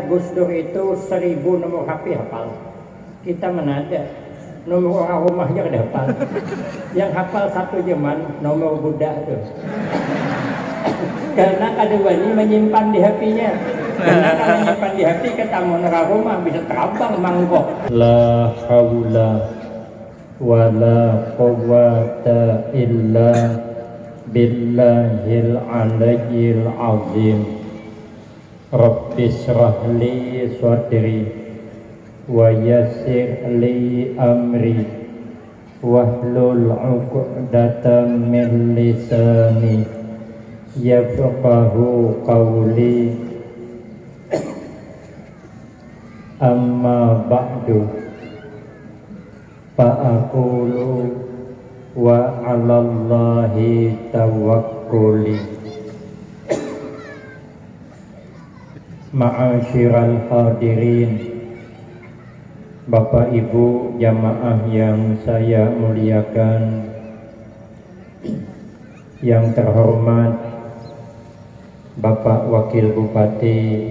Gus Dur itu 1000 nomor HP hafal. Kita mana ada nomor orang rumahnya ada hafal. Yang hafal satu zaman nomor budak tuh. Karena kaduanya menyimpan di HP-nya. Karena kalau menyimpan di HP ketemu orang rumah bisa terbang mangkok. La haula wala quwwata illa billahil aliyyil azim. Rabbi shrah li sadri wa yassir li amri wahlul 'uqdatam min lisani yafqahu qawli. Amma ba'du fa aqulu wa 'alallahi tawakkuli. Ma'asyiral hadirin, Bapak Ibu jamaah yang saya muliakan, yang terhormat Bapak Wakil Bupati,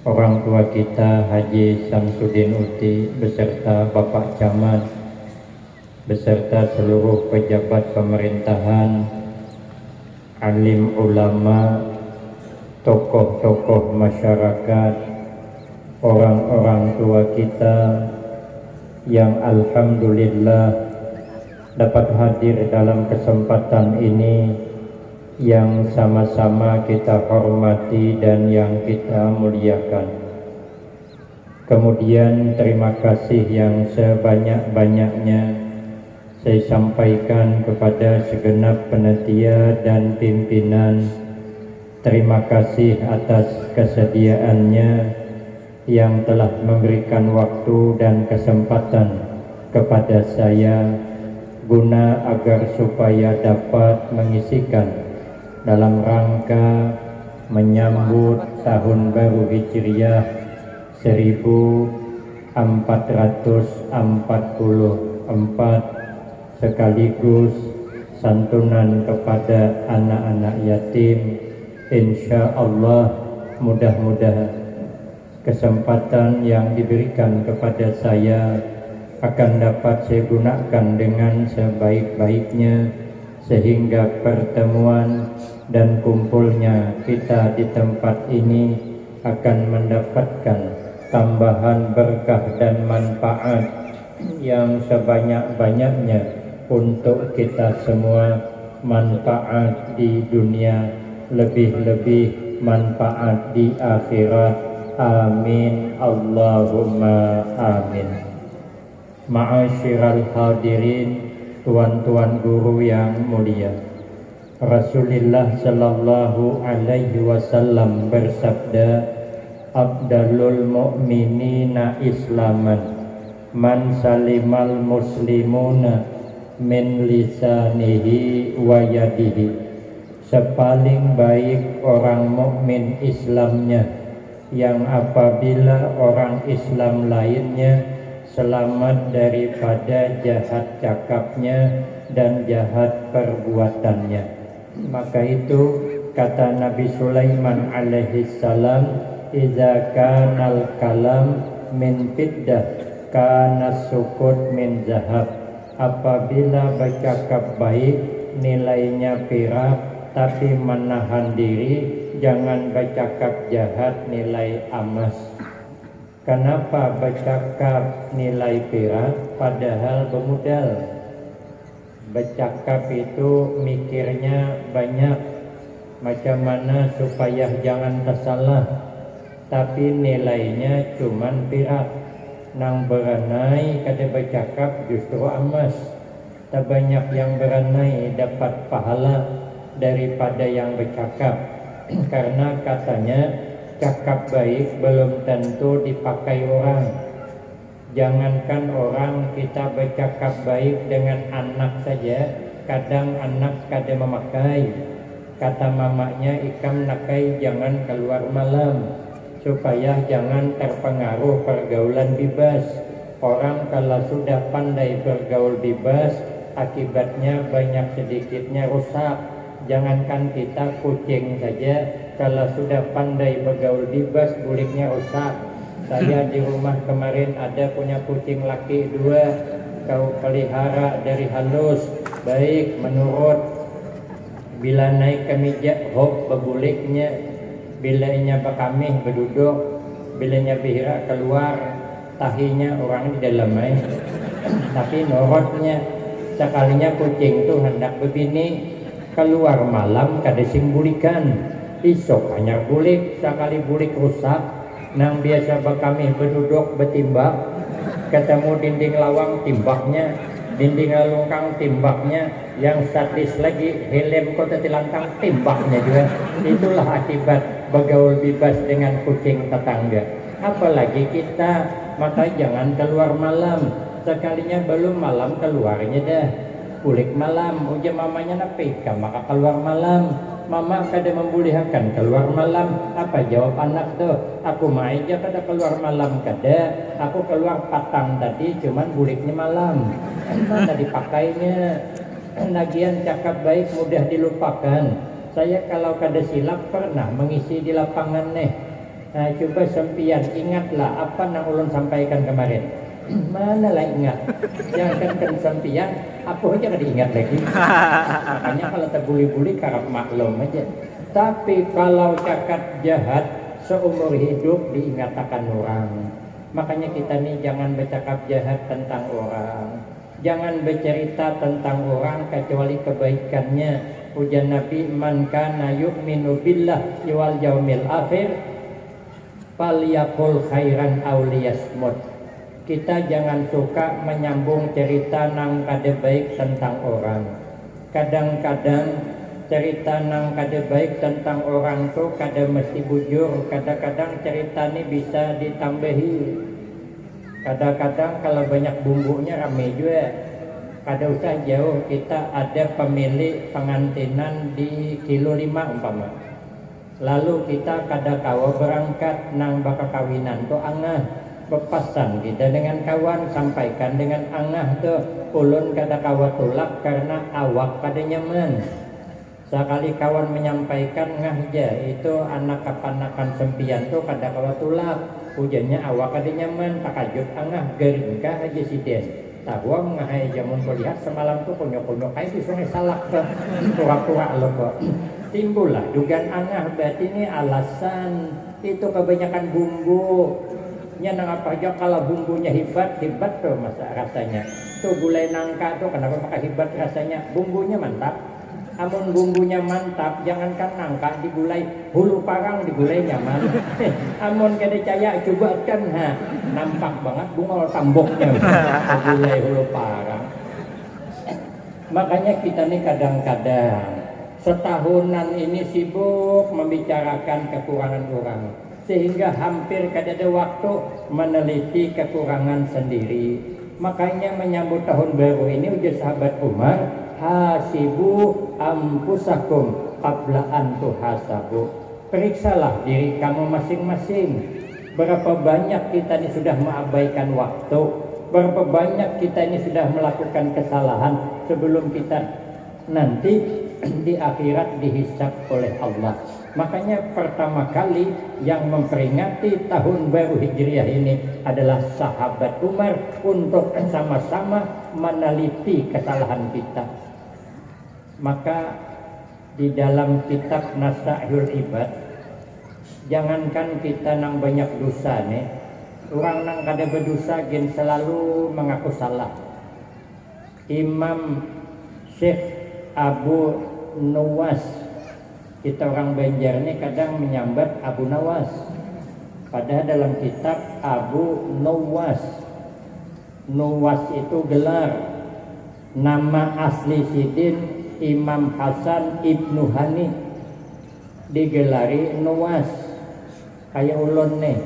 orang tua kita Haji Samsudin Uti beserta Bapak Camat, beserta seluruh pejabat pemerintahan, alim ulama, tokoh-tokoh masyarakat, orang-orang tua kita yang alhamdulillah dapat hadir dalam kesempatan ini, yang sama-sama kita hormati dan yang kita muliakan. Kemudian terima kasih yang sebanyak-banyaknya saya sampaikan kepada segenap panitia dan pimpinan. Terima kasih atas kesediaannya yang telah memberikan waktu dan kesempatan kepada saya guna agar supaya dapat mengisikan dalam rangka menyambut tahun baru Hijriah 1444 sekaligus santunan kepada anak-anak yatim. Insya Allah mudah-mudahan kesempatan yang diberikan kepada saya akan dapat saya gunakan dengan sebaik-baiknya, sehingga pertemuan dan kumpulnya kita di tempat ini akan mendapatkan tambahan berkah dan manfaat yang sebanyak-banyaknya untuk kita semua, manfaat di dunia, lebih-lebih manfaat di akhirat. Amin Allahumma amin. Ma'asyiral hadirin, tuan-tuan guru yang mulia, Rasulullah sallallahu alaihi wasallam bersabda, Abdalul mu'minina islaman man salimal muslimuna min lisanihi wa yadihi. Sepaling baik orang mukmin Islamnya yang apabila orang Islam lainnya selamat daripada jahat cakapnya dan jahat perbuatannya. Maka itu kata Nabi Sulaiman alaihi salam, "Idza kanal kalam min fiddah kana sukut min zahab." Apabila bercakap baik nilainya perak, tapi menahan diri, jangan bercakap jahat nilai emas. Kenapa bercakap nilai perak padahal bermodal? Bercakap itu mikirnya banyak, macam mana supaya jangan tersalah, tapi nilainya cuman perak. Nang beranai kada bercakap justru emas. Tak banyak yang beranai dapat pahala daripada yang bercakap. Karena katanya cakap baik belum tentu dipakai orang. Jangankan orang, kita bercakap baik dengan anak saja, kadang anak kada memakai. Kata mamanya, ikam nakai jangan keluar malam, supaya jangan terpengaruh pergaulan bebas. Orang kalau sudah pandai bergaul bebas, akibatnya banyak sedikitnya rusak. Jangankan kita, kucing saja kalau sudah pandai bergaul bebas buliknya rusak. Saya di rumah kemarin ada punya kucing laki 2, kau pelihara dari halus, baik, menurut. Bila naik ke meja, hop bebuliknya. Bila inya bekamih berduduk, bila inya bihira keluar, tahinya orang di dalam tapi nurutnya. Sekalinya kucing tuh hendak berbini, keluar malam kada simbulikan, isok hanya bulik, sekali bulik rusak. Nang biasa bekamih berduduk betimbak, ketemu dinding lawang timbaknya, dinding lungkang timbaknya, yang sadis lagi helm kota tilantang timbaknya juga. Itulah akibat bergaul bebas dengan kucing tetangga. Apalagi kita, maka jangan keluar malam. Sekalinya belum malam keluarnya dah kulik malam. Uja mamanya napika maka keluar malam. Mama kada membolehkan keluar malam. Apa jawab anak tuh? Aku mah aja kada keluar malam kada. Aku keluar patang tadi cuman buliknya malam. Mana dipakainya? Lagian cakap baik mudah dilupakan. Saya kalau kada silap pernah mengisi di lapangan nih. Nah, coba sempian ingatlah apa yang ulun sampaikan kemarin. Mana lah ingat? Yang kan sempian, aku aja kada ingat lagi. Makanya kalau terbuli-buli karap maklum aja. Tapi kalau cakap jahat seumur hidup diingatkan orang. Makanya kita nih jangan bercakap jahat tentang orang. Jangan bercerita tentang orang kecuali kebaikannya. Ujar Nabi, man kana yu'minu billah wal yaumil akhir falyaqul khairan aw liyasmut. Kita jangan suka menyambung cerita nang kada baik tentang orang. Kadang-kadang cerita nang kada baik tentang orang tuh kada mesti bujur. Kadang-kadang cerita ini bisa ditambahi. Kadang-kadang kalau banyak bumbunya rame juga. Kada usah jauh, kita ada pemilik pengantinan di kilo 5 umpama. Lalu kita kada kawa berangkat nang baka kawinan tuh angah. Pepasan kita dengan kawan, sampaikan dengan angah tuh ulun kada kawa tulak karena awak kada nyaman. Sekali kawan menyampaikan ngahja itu anak kapanakan sempian tuh kada kawa tulak. Hujannya awak kada nyaman, takajut angah geringkah aja si den. Tahu ngahai jamun ko lihat semalam tuh kunyok-kunyok kayak di sungai salak tuh pura-pura lo kok. Timbullah dugaan angah, berarti ini alasan itu kebanyakan bumbu. Nya nang apa aja kalau bumbunya hebat tuh masa rasanya. Tuh gulai nangka tuh kenapa pakai hebat rasanya? Bumbunya mantap. Amun bumbunya mantap, jangankan nangka digulai, hulu parang digulai nyaman. Amun kada caya coba kan nampak banget bungol tamboknya. Gulai hulu parang. Makanya kita nih kadang-kadang setahunan ini sibuk membicarakan kekurangan orang. Sehingga hampir kada ada waktu meneliti kekurangan sendiri. Makanya menyambut tahun baru ini ujar sahabat Umar, hasibu ampusakum qabla an tuhasabu. Periksalah diri kamu masing-masing. Berapa banyak kita ini sudah mengabaikan waktu, berapa banyak kita ini sudah melakukan kesalahan sebelum kita nanti di akhirat dihisab oleh Allah. Makanya pertama kali yang memperingati tahun baru Hijriah ini adalah sahabat Umar untuk sama-sama meneliti kesalahan kita. Maka di dalam kitab Nasaihul Ibad, jangankan kita nang banyak dosa nih, orang nang kada berdosa gen selalu mengaku salah. Imam Syekh Abu Nuwas, kita orang Banjar ini kadang menyambat Abu Nawas. Padahal dalam kitab Abu Nuwas, Nuwas itu gelar. Nama asli sidin Imam Hasan Ibnu Hani, digelari Nuwas. Kayak ulun nih,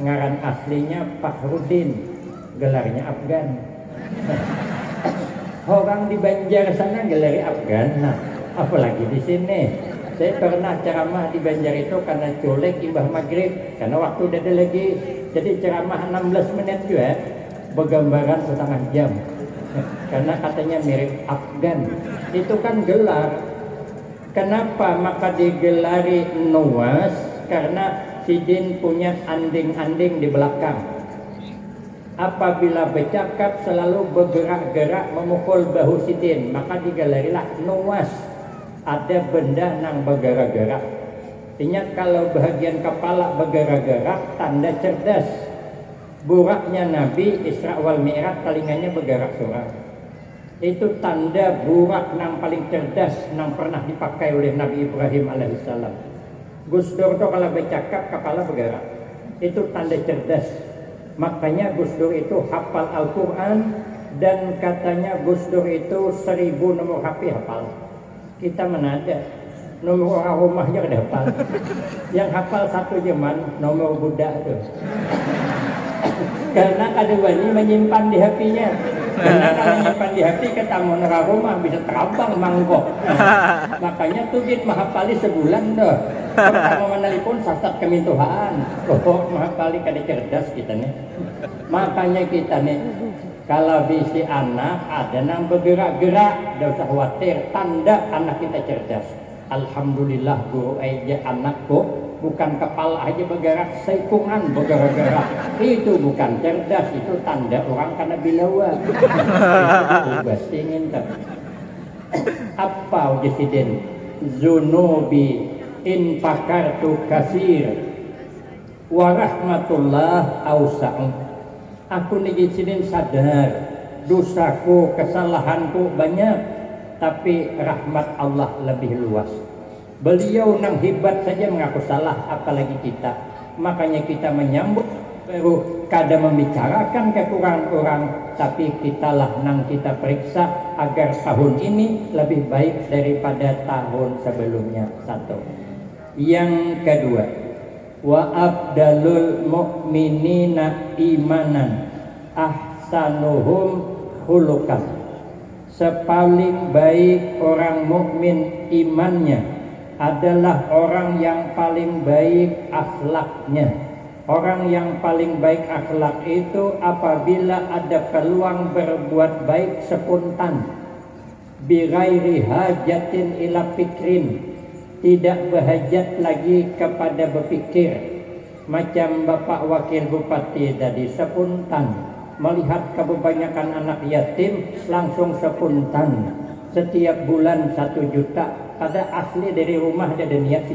ngaran aslinya Fakhruddin, gelarnya Afgan. Orang di Banjar sana gelari Afgan. Nah, apalagi di sini. Saya pernah ceramah di Banjar itu karena colek imbah maghrib, karena waktu udah ada lagi. Jadi ceramah 16 menit juga, bergambaran setengah jam. Karena katanya mirip Afgan. Itu kan gelar. Kenapa maka digelari Nuwas? Karena Sidin punya anding-anding di belakang. Apabila bercakap selalu bergerak-gerak memukul bahu Sidin, maka digelarilah Nuwas. Ada benda nang bergerak-gerak. Artinya kalau bahagian kepala bergerak-gerak, tanda cerdas. Buraknya Nabi Isra wal Mi'raj telingannya bergerak suara. Itu tanda burak nang paling cerdas nang pernah dipakai oleh Nabi Ibrahim alaihissalam. Gus Dur itu kalau bercakap kepala bergerak, itu tanda cerdas. Makanya Gus Dur itu hafal Al-Quran, dan katanya Gus Dur itu 1000 nomor HP hafal. Kita mana ada nomor orang rumahnya ada hafal. Yang hafal satu zaman nomor budak tuh. Karena kedua ini menyimpan di HP-nya. Karena kalau menyimpan di HP ketemu orang rumah bisa terbang mangkok. Makanya tuh dia menghafali sebulan tuh. Pertama menelpon sasat kemintuhan. Oh, menghafali kada cerdas kita nih. Makanya kita nih kalau bisi anak ada yang bergerak-gerak, tidak usah khawatir, tanda anak kita cerdas. Alhamdulillah guru aja anakku bukan kepala aja bergerak, seikungan bergerak-gerak. Itu bukan cerdas, itu tanda orang karena bilawa. Itu ingin tak? Apa Sidin? Zunubi in pakartu kasir wa rahmatullah ausa'u. Aku nih Sidin sadar dosaku, kesalahanku banyak, tapi rahmat Allah lebih luas. Beliau nang hebat saja mengaku salah, apalagi kita. Makanya kita menyambut baru kada membicarakan kekurangan orang, tapi kitalah nang kita periksa agar tahun ini lebih baik daripada tahun sebelumnya. Satu. Yang kedua, wa abdalul mu'minina imanan ahsanuhum khuluqan. Sepaling baik orang mukmin imannya adalah orang yang paling baik akhlaknya. Orang yang paling baik akhlak itu apabila ada peluang berbuat baik spontan, bighairi hajatin ila fikrin, tidak berhajat lagi kepada berpikir. Macam Bapak Wakil Bupati tadi spontan melihat kebanyakan anak yatim, langsung spontan setiap bulan 1 juta. Pada asli dari rumah dia ada niat sih,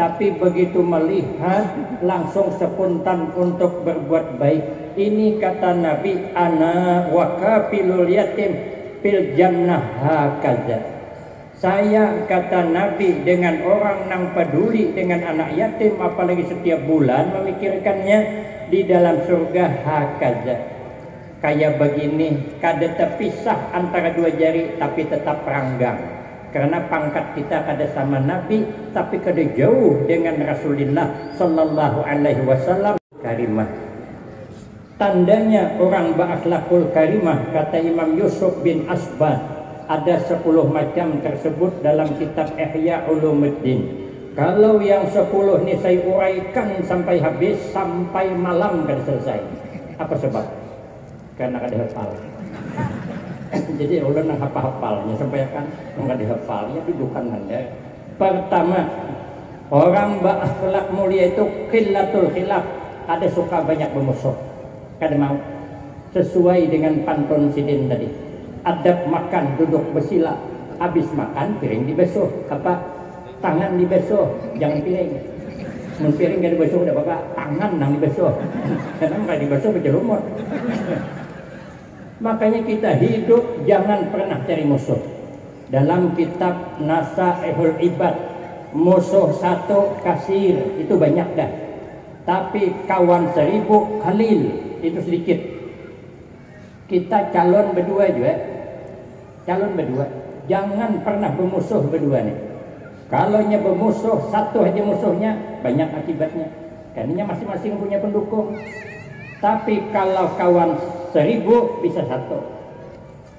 tapi begitu melihat langsung spontan untuk berbuat baik. Ini kata Nabi, ana wakafilul yatim fil jannah hakaza. Saya kata Nabi dengan orang yang peduli dengan anak yatim, apalagi setiap bulan memikirkannya, di dalam surga hakaza. Kayak begini, kada terpisah antara 2 jari tapi tetap ranggang. Karena pangkat kita kada sama Nabi, tapi kada jauh dengan Rasulullah sallallahu alaihi wasallam. Karimah. Tandanya orang berakhlakul karimah, kata Imam Yusuf bin Asbad, ada 10 macam tersebut dalam kitab Ihya Ulumuddin. Kalau yang 10 ini saya uraikan sampai habis, sampai malam kada selesai. Apa sebab? Karena kada hafal. Jadi ulun nang hafal-hafalnya sampai kan enggak dihafalnya dudukan Anda. Pertama, orang berakhlak mulia itu qillatul khilaf, ada suka banyak bermusuh. Kada mau. Sesuai dengan pantun Sidin tadi. Adab makan duduk bersila, habis makan piring dibasuh. Apa? Tangan dibasuh, jangan piring. Mun piring kada dibasuh udah Bapak, tangan nang dibasuh. Karena enggak dibasuh berjerumut. Makanya kita hidup jangan pernah cari musuh. Dalam kitab Nasaihul Ibad, musuh 1 kasir, itu banyak dah. Tapi kawan 1000 khalil, itu sedikit. Kita calon berdua juga. Calon berdua. Jangan pernah bermusuh berdua nih. Kalau nya bermusuh, 1 aja musuhnya, banyak akibatnya. Karena masing-masing punya pendukung. Tapi kalau kawan 1000 bisa 1.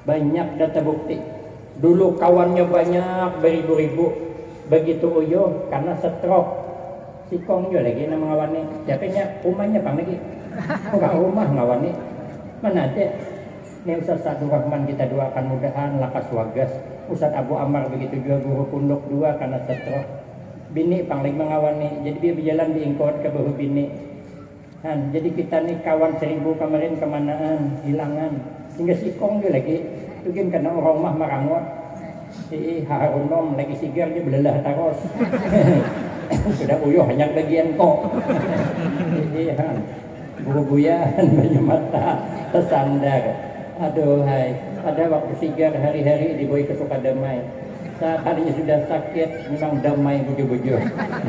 Banyak data bukti. Dulu kawannya banyak beribu-ribu, begitu uyuh karena stroke. Sikong juga lagi nama ngawani. Siapanya umahnya bang lagi. Orang rumah ngawani. Mana ada? Ini Ustaz Abdul Rahman kita doakan mudahan lakas wagas. Ustaz Abu Amar begitu juga guru pondok 2 karena stroke. Bini pangling mengawani, jadi dia berjalan diingkot ke bahu bini. Jadi kita nih kawan 1000 kemarin kemanaan, hilangan. Hingga sikong dia lagi, mungkin karena orang mah marangot. Harunom lagi sigar dia belelah taros. Sudah uyuh hanya bagian kok. Bubuyan banyak mata tersandar. Aduh hai, pada waktu sigar hari-hari dibawa ke Sukadamai. Saat harinya sudah sakit, memang damai buju-buju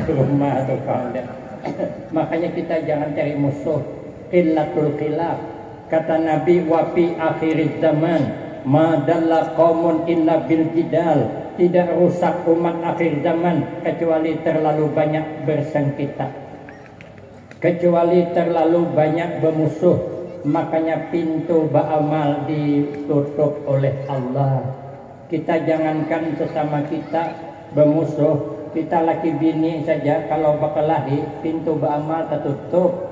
rumah atau kandang. Makanya kita jangan cari musuh. Qillatul khilaf. Kata Nabi wafi akhir zaman, madalla qaumun illa bil jidal. Tidak rusak umat akhir zaman kecuali terlalu banyak bersengketa, kecuali terlalu banyak bermusuh. Makanya pintu beramal ditutup oleh Allah. Kita jangankan sesama kita bermusuh, kita laki bini saja kalau bakalahi pintu beramal tertutup.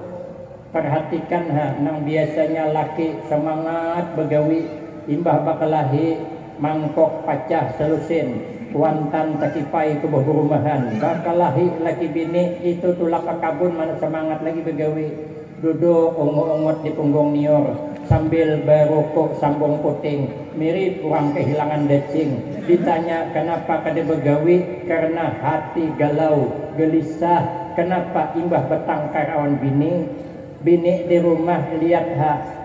Perhatikan nang biasanya laki semangat begawi, imbah bakalahi mangkok pacah selusin, wantan takipai ke rumahan. Bakalahi laki bini itu tulak ke kabun mana semangat lagi begawi, duduk ongot-ongot di punggung nior sambil berokok sambung puting, mirip orang kehilangan dacing. Ditanya kenapa kada begawi, karena hati galau gelisah. Kenapa imbah bertangkar awan bini di rumah lihat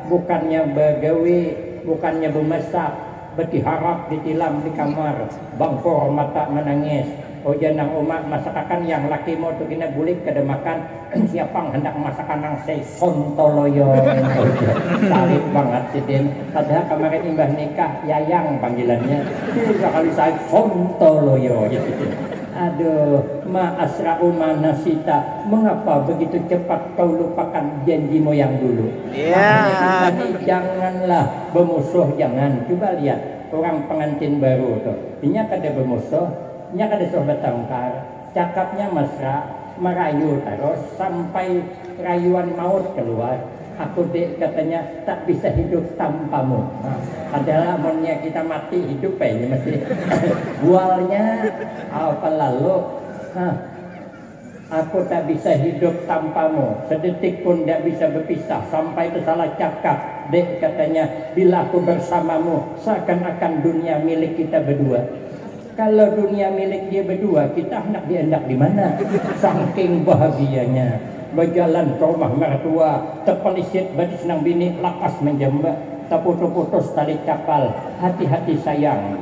bukannya begawi, bukannya bermasak, berharap ditilam di kamar, bangkor mata menangis. Oh janang umat masakan yang laki mau tu kena bulik kada makan, siapang hendak masakan nang sei sontoloyo. Tarik banget sidin. Padahal kemarin imbah nikah yayang panggilannya. Tiga kali saya sontoloyo ya sidin. Aduh, ma asra'u manasita. Mengapa begitu cepat kau lupakan janji moyang dulu? Kita nih janganlah bermusuh, jangan. Coba lihat orang pengantin baru tuh. Ini kada bermusuh, ini kada suruh bertengkar. Cakapnya mesra, merayu terus sampai rayuan maut keluar. Aku dek katanya tak bisa hidup tanpamu. Adalah amonnya kita mati hidup ini mesti. Bualnya apa lalu? Aku tak bisa hidup tanpamu. Sedetik pun tak bisa berpisah. Sampai tersalah cakap. Dek katanya bila aku bersamamu seakan-akan dunia milik kita berdua. Kalau dunia milik dia berdua, kita hendak diendak di mana? Saking bahagianya. Berjalan ke rumah mertua, terpelisit badis nang bini, lakas menjamba, terputus-putus tali capal, hati-hati sayang.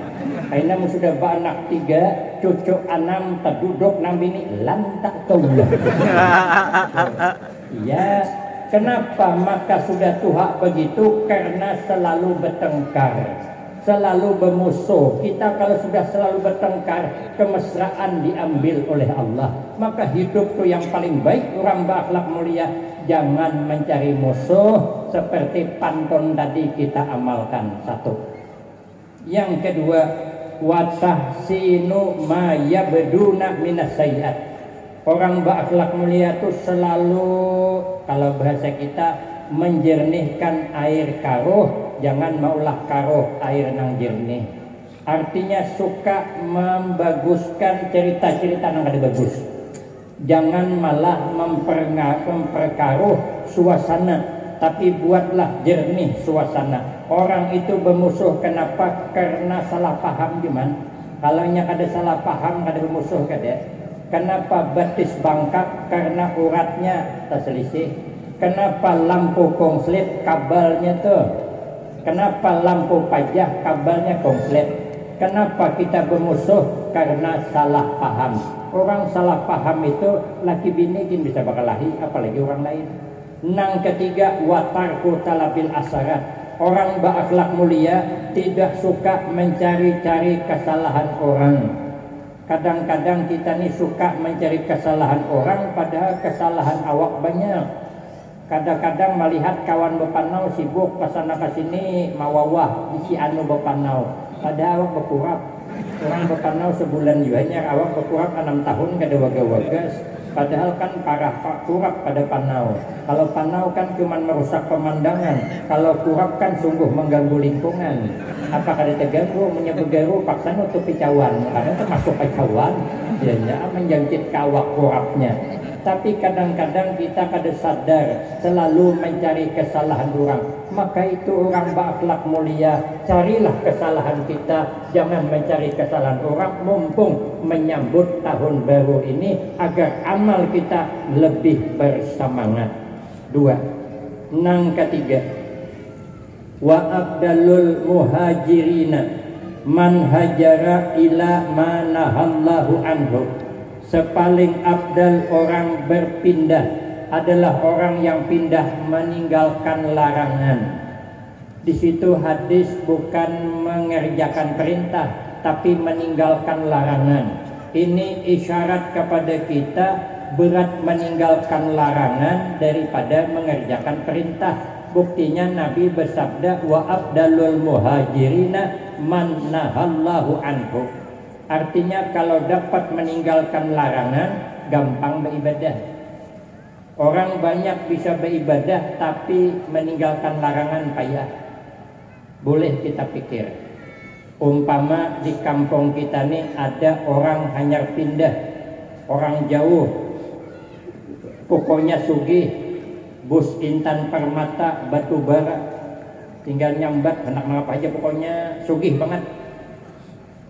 Karena sudah beranak 3, cucu 6, terduduk nang bini, lantak taulah. Ya, kenapa maka sudah tuha begitu? Karena selalu bertengkar, selalu bermusuh. Kita kalau sudah selalu bertengkar, kemesraan diambil oleh Allah. Maka hidup tuh yang paling baik orang berakhlak mulia, jangan mencari musuh. Seperti pantun tadi kita amalkan. 1. Yang kedua, watahsinu ma yabduna minas sayyiat. Orang berakhlak mulia itu selalu, kalau bahasa kita, menjernihkan air karuh. Jangan maulah karuh air nang jernih. Artinya suka membaguskan cerita-cerita nang ada bagus. Jangan malah memperkaruh suasana, tapi buatlah jernih suasana. Orang itu bermusuh kenapa? Karena salah paham gimana? Kalau ada salah paham, ada bermusuh kada. Kenapa batis bangkak? Karena uratnya terselisih. Kenapa lampu konslet kabelnya tuh? Kenapa lampu pajak kabelnya konslet? Kenapa kita bermusuh? Karena salah paham. Orang salah paham itu laki bini bisa bakal lahi, apalagi orang lain. Nang ketiga, watarku talabil asarat. Orang berakhlak mulia tidak suka mencari-cari kesalahan orang. Kadang-kadang kita nih suka mencari kesalahan orang, padahal kesalahan awak banyak. Kadang-kadang melihat kawan bepanau sibuk kesana kesini mawawah isi anu bepanau, padahal awak berkurap. Orang bepanau sebulan juga, awak berkurap 6 tahun kada waga-wagas. Padahal kan parah Pak kurap pada panau. Kalau panau kan cuma merusak pemandangan. Kalau kurap kan sungguh mengganggu lingkungan. Apakah terganggu menyebegaru paksa nutupi cawan. Karena termasuk cawan. Ya menjangkit kawak kurapnya. Tapi kadang-kadang kita kada sadar selalu mencari kesalahan orang. Maka itu orang berakhlak mulia, carilah kesalahan kita, jangan mencari kesalahan orang. Mumpung menyambut tahun baru ini agar amal kita lebih bersemangat. 2. Nang ketiga, wa abdalul muhajirina man hajara ila ma nahallahu anhu. Sepaling abdal orang berpindah adalah orang yang pindah meninggalkan larangan. Di situ hadis bukan mengerjakan perintah, tapi meninggalkan larangan. Ini isyarat kepada kita berat meninggalkan larangan daripada mengerjakan perintah. Buktinya Nabi bersabda, wa abdalul muhajirina man nahallahu anhu. Artinya kalau dapat meninggalkan larangan, gampang beribadah. Orang banyak bisa beribadah tapi meninggalkan larangan payah. Boleh kita pikir, umpama di kampung kita nih ada orang hanya pindah, orang jauh, pokoknya sugih, bus Intan Permata batu bara, tinggal nyambat hendak apa aja pokoknya sugih banget.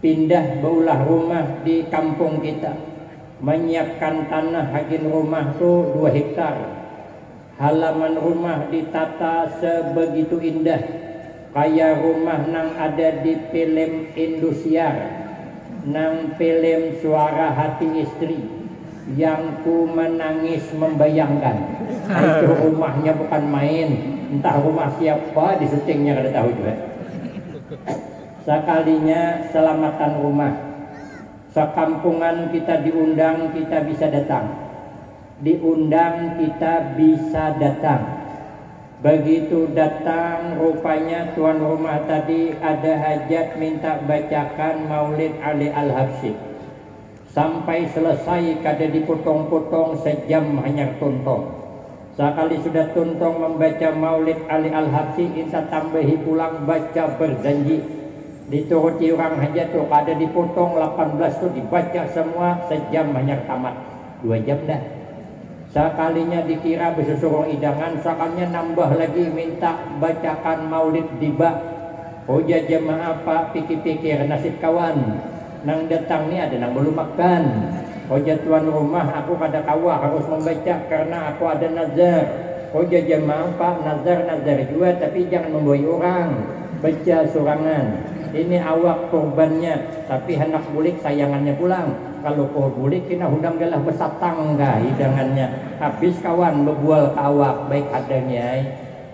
Pindah beulah rumah di kampung kita, menyiapkan tanah hagin rumah tuh 2 hektar, halaman rumah ditata sebegitu indah, kayak rumah nang ada di film Indosiar, nang film Suara Hati Istri, yang ku menangis membayangkan. Itu rumahnya bukan main, entah rumah siapa di syutingnya kada tahu juga. Sekalinya selamatan rumah, sekampungan kita diundang, kita bisa datang. Diundang kita bisa datang. Begitu datang, rupanya tuan rumah tadi ada hajat minta bacakan Maulid Ali Al-Habsyi. Sampai selesai kada dipotong-potong, sejam hanya tuntong. Sekali sudah tuntong membaca Maulid Ali Al-Habsyi, kita tambahi pulang baca berjanji. Dituruti orang hajat tuh kada dipotong, 18 tuh dibaca semua, sejam hanya tamat. 2 jam dah. Sekalinya dikira bersuruh idangan, sekalinya nambah lagi minta bacakan Maulid diba. Hoja jemaah apa pikir-pikir nasib kawan. Nang datang ni ada nang belum makan. Hoja tuan rumah aku pada kawah harus membaca karena aku ada nazar. Hoja jemaah apa nazar juga tapi jangan membuai orang. Baca sorangan. Ini awak korbannya, tapi hendak bulik sayangannya pulang. Kalau kau bulik kena hundang galah besatang kah hidangannya. Habis kawan berbual kawak baik adanya.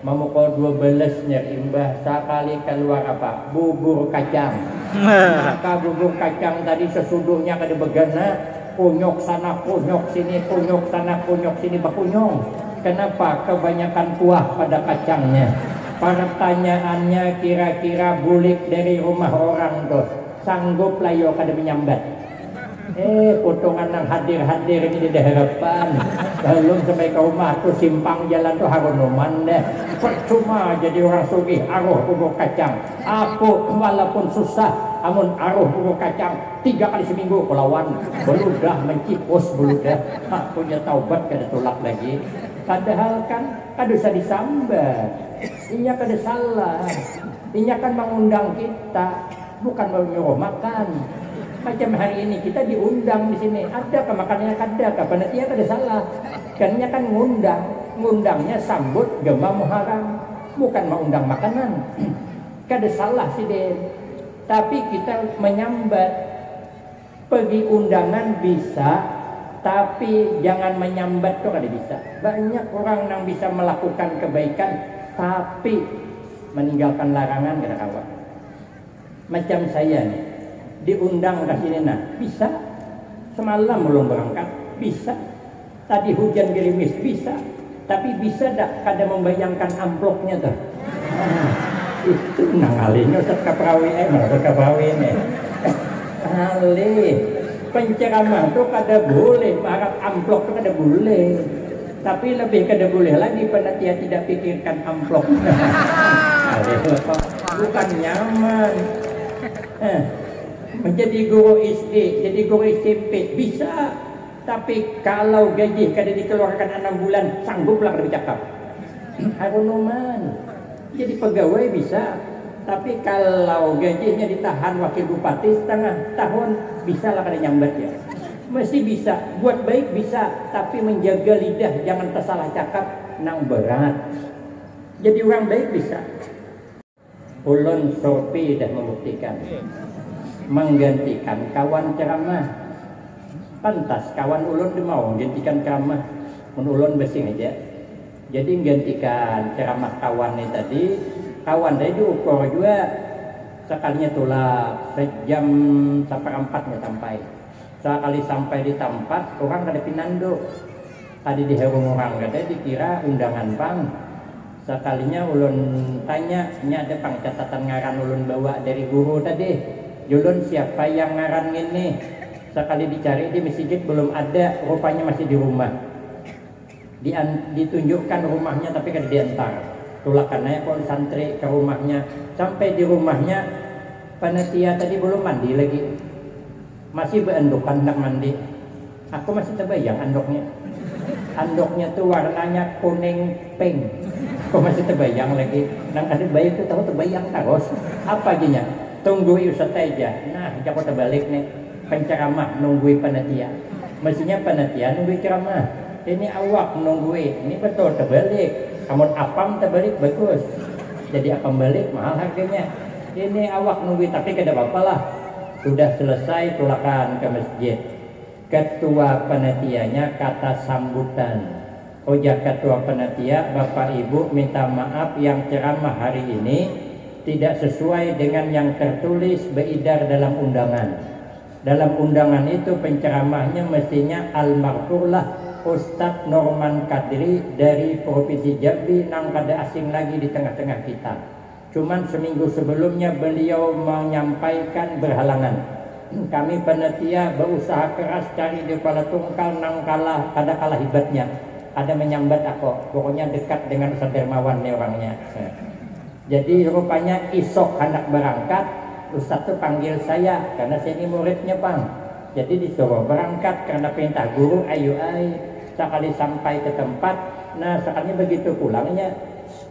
Memukul 12 imbah sekali keluar apa? Bubur kacang. Maka bubur kacang tadi sesuduhnya kada begana, kunyok sana kunyok sini, kunyok sana kunyok sini, bakunyong. Kenapa? Kebanyakan kuah pada kacangnya. Pertanyaannya kira-kira bulik dari rumah orang tuh sanggup lah yo kada menyambat. Potongan yang hadir-hadir ini di harapan. Belum sampai ke rumah tuh simpang jalan tuh harunuman deh. Percuma jadi orang sugih aruh bubur kacang. Aku walaupun susah, amun aruh bubur kacang 3 kali seminggu kelawan. Beludah mencipus beludah. Punya taubat kada tolak lagi. Padahal kan kada usah disambat. Inya kada salah. Inya kan mengundang kita, bukan menyuruh makan. Macam hari ini kita diundang di sini, ada ke makanannya kada, kapan nanti kada salah. Karena kan ngundangnya sambut Gema Muharram, bukan mengundang makanan. Kada salah sih deh. Tapi kita menyambat, pergi undangan bisa, tapi jangan menyambat tuh kada bisa. Banyak orang yang bisa melakukan kebaikan, tapi meninggalkan larangan kada kawan. Macam saya nih. Diundang ke sini nah, bisa. Semalam belum berangkat, bisa. Tadi hujan gerimis, bisa. Tapi bisa dak kada membayangkan amplopnya tuh. Itu nang alihnya Ustaz Kaprawi Ustaz Kaprawi nih. Alih Penceramah tuh kada boleh, marah amplop tuh kada boleh. Tapi lebih kada boleh lagi panitia tidak pikirkan amplop. Bukan nyaman. Menjadi guru SD, jadi guru SMP bisa. Tapi kalau gaji kada dikeluarkan 6 bulan, sangguplah kada bercakap. Harunuman. Jadi pegawai bisa. Tapi kalau gajinya ditahan wakil bupati setengah tahun, bisa lah kada nyambat ya. Mesti bisa, buat baik bisa, tapi menjaga lidah jangan tersalah cakap nang berat. Jadi orang baik bisa. Ulun Surpi dah membuktikan menggantikan kawan ceramah. Pantas kawan ulun dia mau menggantikan ceramah. Ulun besing aja. Jadi menggantikan ceramah kawan ini tadi. Kawan tadi diukur juga sekalinya tulak sejam sampai 4 sampai. Sekali sampai di tempat orang kada pinando. Tadi diherung orang kada dikira undangan pang. Sekalinya ulun tanya, nya ada pang catatan ngaran ulun bawa dari guru tadi. Ulun siapa yang ngaran ini? Sekali dicari di masjid belum ada, rupanya masih di rumah. Ditunjukkan rumahnya tapi kada diantar. Tulakannya pun santri ke rumahnya. Sampai di rumahnya panitia tadi belum mandi lagi. Masih berendukan nak mandi. Aku masih terbayang andoknya. Andoknya tuh warnanya kuning pink. Aku masih terbayang lagi. Nang ada bayi tuh tahu terbayang terus. Apa aja? Tunggu Ustaz aja. Nah, aku terbalik nih. Penceramah nungguin panitia. Mestinya panitia nungguin ceramah. Ini awak nungguin. Ini betul terbalik. Kamu apam terbalik bagus. Jadi apam balik mahal harganya. Ini awak nungguin tapi kada apa-apa lah. Sudah selesai tulakan ke masjid. Ketua panitianya kata sambutan. Ojak ketua panitia, Bapak Ibu minta maaf yang ceramah hari ini tidak sesuai dengan yang tertulis beredar dalam undangan. Dalam undangan itu penceramahnya mestinya almarhumlah Ustadz Norman Kadri dari Provinsi Jambi nang kada asing lagi di tengah-tengah kita. Cuman seminggu sebelumnya beliau menyampaikan berhalangan. Kami panitia berusaha keras cari di kepala tungkal nang kalah, kada kalah hebatnya. Ada menyambat aku, pokoknya dekat dengan Ustadz Dermawan nih orangnya. Jadi rupanya isok hendak berangkat, Ustadz tuh panggil saya karena saya ini muridnya bang. Jadi disuruh berangkat karena perintah guru, ayo ay. Sekali sampai ke tempat, nah sekali begitu pulangnya,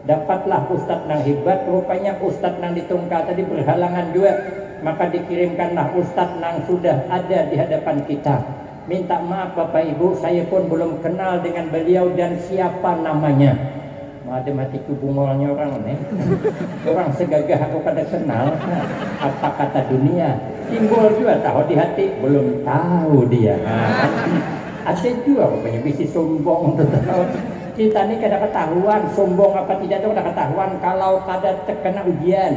dapatlah Ustadz nang hebat, rupanya Ustadz nang ditungkal tadi berhalangan juga. Maka dikirimkanlah Ustadz nang sudah ada di hadapan kita. Minta maaf Bapak Ibu, saya pun belum kenal dengan beliau dan siapa namanya. Ada mati kubungolnya orang nih. Orang segagah aku kada kenal. Apa kata dunia? Timbul juga tahu di hati, belum tahu dia. Ada juga rupanya bisi sombong. Kita ini kada ketahuan sombong apa tidak itu kada ketahuan kalau kada terkena ujian.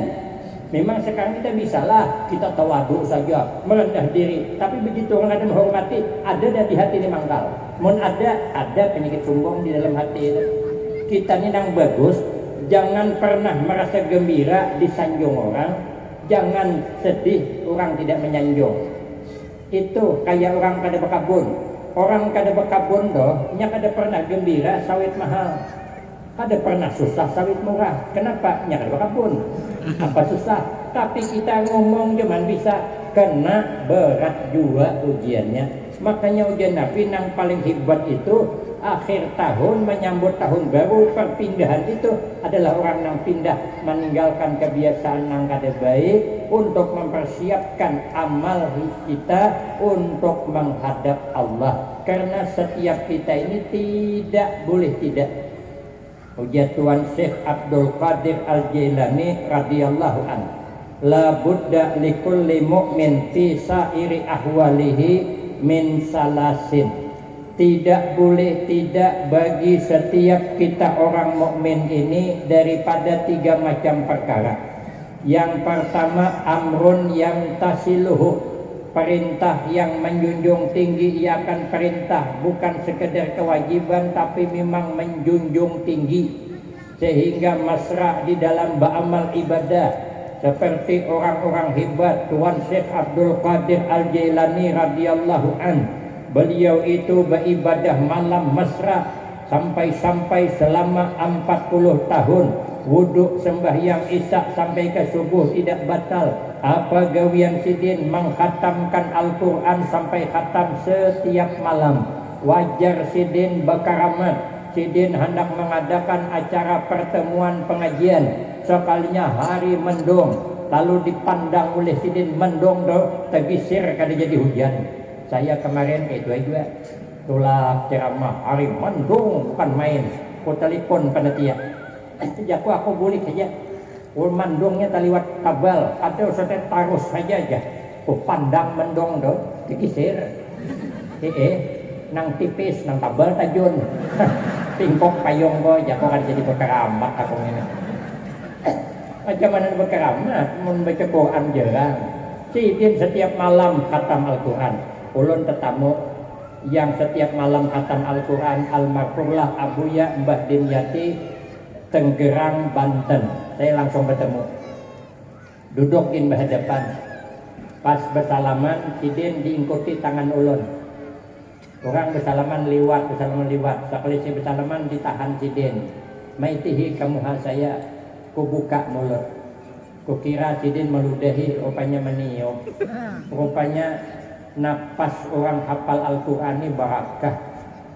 Memang sekarang kita bisalah kita tawadu saja, merendah diri. Tapi begitu orang ada menghormati, ada di hati ini mangkal. Mun ada penyakit sombong di dalam hati itu. Kita ini yang bagus, jangan pernah merasa gembira disanjung orang, jangan sedih orang tidak menyanjung. Itu kayak orang kada berkabun. Orang kada berkabun doh, nya kada pernah gembira sawit mahal. Kada pernah susah sawit murah. Kenapa? Nya kada berkabun. Apa susah? Tapi kita ngomong cuman bisa kena berat juga ujiannya. Makanya ujian Nabi yang paling hebat itu akhir tahun menyambut tahun baru, perpindahan itu adalah orang yang pindah meninggalkan kebiasaan yang kada baik untuk mempersiapkan amal kita untuk menghadap Allah. Karena setiap kita ini tidak boleh tidak. Ujar Tuan Syekh Abdul Qadir Al-Jailani radhiyallahu an, la budda likulli mu'min fi sa'iri ahwalihi min salasin. Tidak boleh tidak bagi setiap kita orang mukmin ini daripada 3 macam perkara. Yang pertama amrun yang tasiluhu, perintah yang menjunjung tinggi. Ia akan perintah bukan sekedar kewajiban tapi memang menjunjung tinggi sehingga mesra di dalam beramal ibadah, seperti orang-orang hebat Tuan Syekh Abdul Qadir Al-Jailani radhiyallahu an. Beliau itu beribadah malam mesra sampai selama 40 tahun. Wuduk sembahyang isya sampai ke subuh tidak batal. Apa gawian Sidin? Mengkhatamkan Al-Quran sampai khatam setiap malam. Wajar Sidin berkaramat. Sidin hendak mengadakan acara pertemuan pengajian. Sekalinya hari mendung, lalu dipandang oleh Sidin mendung tergisir kada jadi hujan. Saya kemarin itu juga tulak ceramah hari mendung bukan main. Ku telepon panitia. Sejak aku boleh saja. Mendungnya taliwat kabel, ada ustaz tarus saja aja. Ku pandang mendung tergisir. Nang tipis nang kabel tajun. Tingkok payung go jago kan jadi berkeramat aku ini. Macam mana berkeramat? Membaca Quran jarang. Sidin setiap malam khatam Al-Quran. Ulun tetamu yang setiap malam khatam Al-Quran almarhumlah Abuya Mbah Dimyati Tenggerang Banten. Saya langsung bertemu. Duduk di hadapan. Pas bersalaman, Sidin diikuti tangan ulun. Orang bersalaman liwat. Sekali si bersalaman ditahan Sidin. Maitihi kamuha saya. Ku buka mulut. Ku kira Sidin meludahi, rupanya meniup. Rupanya napas orang hafal Al-Quran ini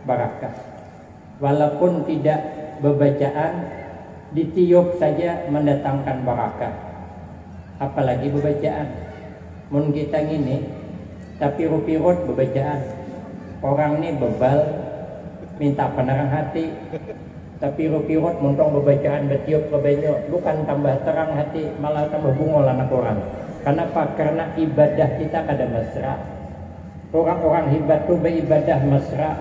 barakah. Walaupun tidak bebacaan, ditiup saja mendatangkan barakah. Apalagi bebacaan. Mun kita gini, tapi rupirut bebacaan. Orang ini bebal, minta penerang hati. Tapi rupirut muntong bebacaan betiup kebanyo, bukan tambah terang hati, malah tambah bungol anak orang. Kenapa? Karena ibadah kita kada mesra. Orang-orang hebat tu beribadah mesra.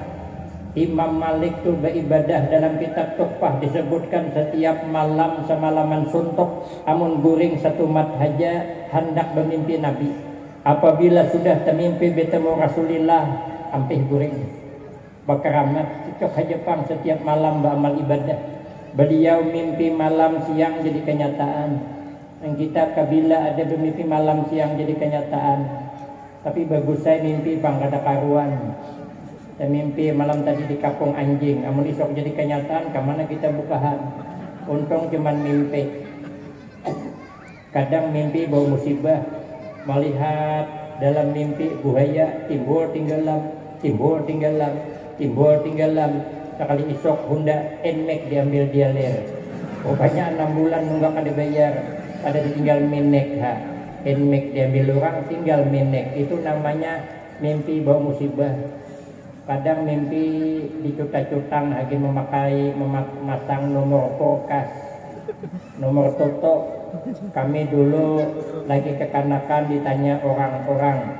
Imam Malik tu beribadah dalam kitab Tuhfah disebutkan setiap malam semalaman suntuk, amun guring satu mat haja hendak bermimpi Nabi. Apabila sudah termimpi bertemu Rasulullah, ampih guring. Berkeramat cocok haja pang setiap malam beramal ibadah. Beliau mimpi malam siang jadi kenyataan. Dan kita kabila ada bermimpi malam siang jadi kenyataan. Tapi bagus saya mimpi bang kada karuan. Saya mimpi malam tadi di kapung anjing. Amun isok jadi kenyataan, kemana kita bukahan? Untung cuman mimpi. Kadang mimpi bawa musibah. Melihat dalam mimpi buaya timbul tinggalan. Sekali isok Honda Nmax diambil dia ler. Rupanya 6 bulan nunggak ada bayar. Ada ditinggal minek ha. Nmax diambil orang tinggal minek. Itu namanya mimpi bawa musibah. Kadang mimpi dicuta-cutang lagi memasang nomor kulkas, nomor toto. Kami dulu lagi kekanakan ditanya orang-orang,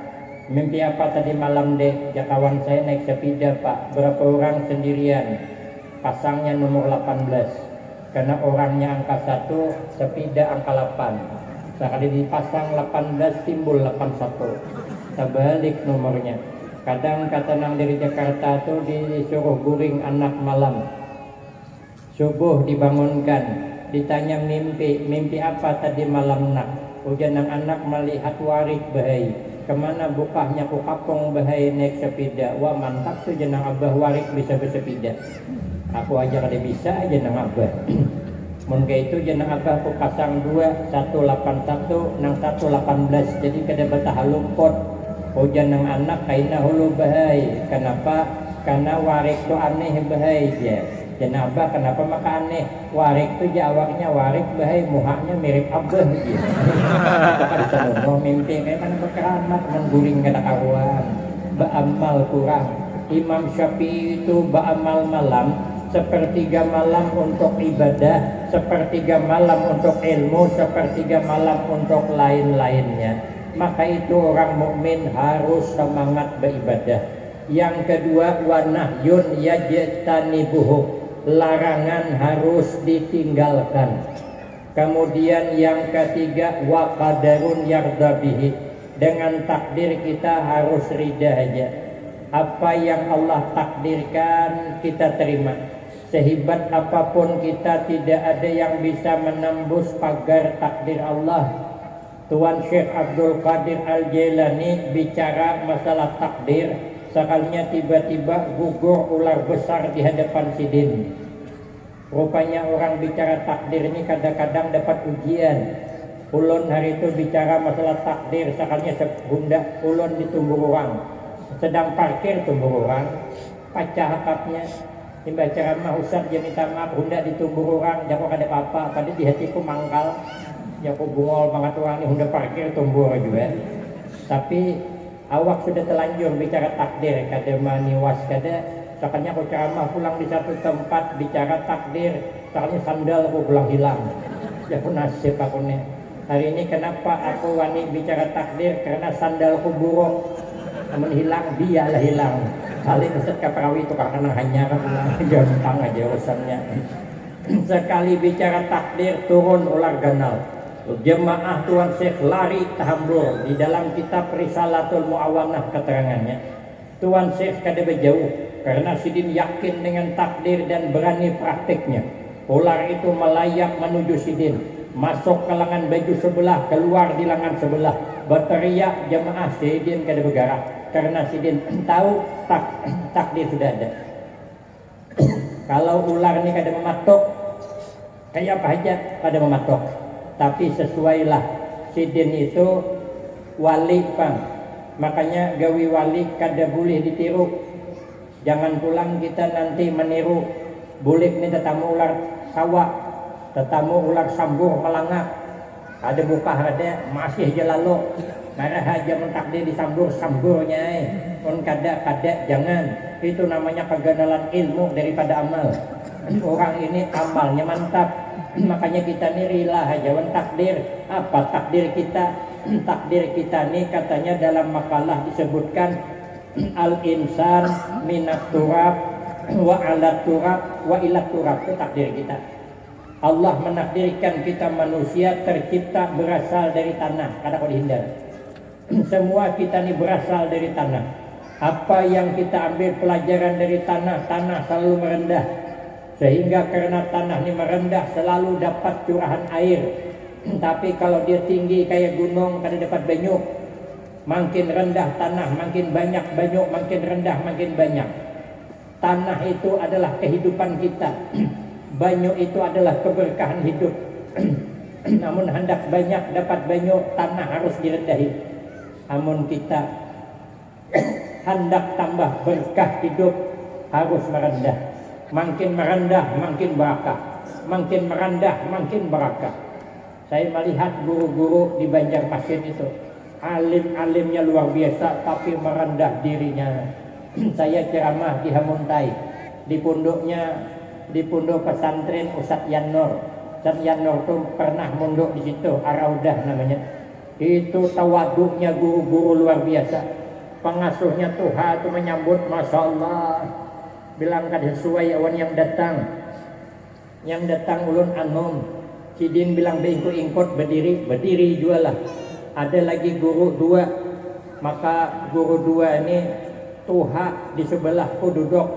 mimpi apa tadi malam deh? Kawan saya naik sepeda pak, berapa orang sendirian, pasangnya nomor 18, karena orangnya angka 1, sepeda angka 8. Sekali dipasang 18 timbul 81, terbalik nomornya. Kadang kata nang dari Jakarta tuh disuruh guring anak malam, subuh dibangunkan, ditanya mimpi apa tadi malam nak? Ujian anak melihat warik bahai. Kemana bukahnya ku kapong bahai naik sepeda. Wah mantap tuh jenang abah warik bisa bersepeda. Aku aja kada bisa jenang abah. Mun itu jenang abah ku pasang 2, 181 nang 118 jadi kada betah lumpot. Hujan nang anak kaina hulu bahai. Kenapa? Karena warik tu aneh bahai je. Jenabah kenapa maka aneh? Warik tu jawabnya warik bahai, muhanya mirip abah je. Kan sanono mimpi kan berkeramat mengguring kada karuan. Baamal kurang. Imam Syafi'i itu baamal malam, sepertiga malam untuk ibadah, sepertiga malam untuk ilmu, sepertiga malam untuk lain-lainnya. Maka itu orang mukmin harus semangat beribadah. Yang kedua, wa nahyun yajtanibuhu, larangan harus ditinggalkan. Kemudian yang ketiga, wa qadarun yardabihi, dengan takdir kita harus ridha aja. Apa yang Allah takdirkan kita terima. Sehebat apapun kita, tidak ada yang bisa menembus pagar takdir Allah. Tuan Syekh Abdul Qadir Al-Jailani bicara masalah takdir, sekalinya tiba-tiba gugur ular besar di hadapan Sidin. Rupanya orang bicara takdir ini kadang-kadang dapat ujian. Ulun hari itu bicara masalah takdir, sekalinya sebundak ulun ditumbur orang, sedang parkir tumbur orang, pacah hakapnya. Tiba ceramah Ustaz dia minta maaf, hendak ditumbur orang, jangan ada apa-apa, pada di hatiku mangkal. Ya aku bungol banget orang ini hendak parkir tumbur juga. Tapi awak sudah terlanjur bicara takdir, kada maniwas kada. Sekalinya aku ceramah pulang di satu tempat bicara takdir, sekalinya sandal aku pulang hilang. Ya aku nasib aku nih. Hari ini kenapa aku wani bicara takdir, karena sandalku buruk. Namun hilang, dialah hilang. Kali Ustaz Kaprawi itu karena hanya gampang aja urusannya. Sekali bicara takdir turun ular ganal. Jemaah Tuan Syekh lari tahambur di dalam kitab Risalatul Muawanah keterangannya. Tuan Syekh kada berjauh karena Sidin yakin dengan takdir dan berani praktiknya. Ular itu melayap menuju Sidin, masuk ke lengan baju sebelah, keluar di lengan sebelah. Berteriak jemaah, Sidin kada bergerak karena Sidin tahu takdir sudah ada. Kalau ular ini kada mematok, kayak apa aja kada mematok. Tapi sesuailah Sidin itu wali pang, makanya gawi wali kada boleh ditiru. Jangan pulang kita nanti meniru. Boleh ni tetamu ular sawah, tetamu ular sambur melangak, ada buka ada masih aja lalu marah aja mentakdir disambur samburnya. Pun kada jangan, itu namanya keganalan ilmu daripada amal. Orang ini amalnya mantap, makanya kita ni rela aja takdir. Apa takdir kita? Takdir kita ni katanya dalam makalah disebutkan al-insan minat turab wa ala turab wa ila turab, itu takdir kita. Allah menakdirkan kita manusia tercipta berasal dari tanah, kada kau dihindar. Semua kita ni berasal dari tanah. Apa yang kita ambil pelajaran dari tanah, tanah selalu merendah. Sehingga karena tanah ini merendah selalu dapat curahan air. Tapi kalau dia tinggi kayak gunung kada dapat banyu. Makin rendah tanah makin banyak banyu, makin rendah makin banyak. Tanah itu adalah kehidupan kita. Banyu itu adalah keberkahan hidup. Namun hendak banyak dapat banyu, tanah harus direndahi. Namun kita hendak tambah berkah hidup, harus merendah. Makin merendah makin barakah, makin merendah makin barakah. Saya melihat guru-guru di Banjarmasin itu, alim-alimnya luar biasa tapi merendah dirinya. Saya ceramah di Hamuntai, di pondok pesantren Ustadz Yanur. Ustadz Yanur itu pernah mondok di situ, Araudah namanya. Itu tawaduknya guru-guru luar biasa. Pengasuhnya Tuhan itu menyambut, Masya Allah, bilang kada sesuai awan yang datang ulun anum. Sidin bilang beingkut-ingkut berdiri jualah. Ada lagi guru dua, maka guru dua ini Tuhan di sebelahku duduk,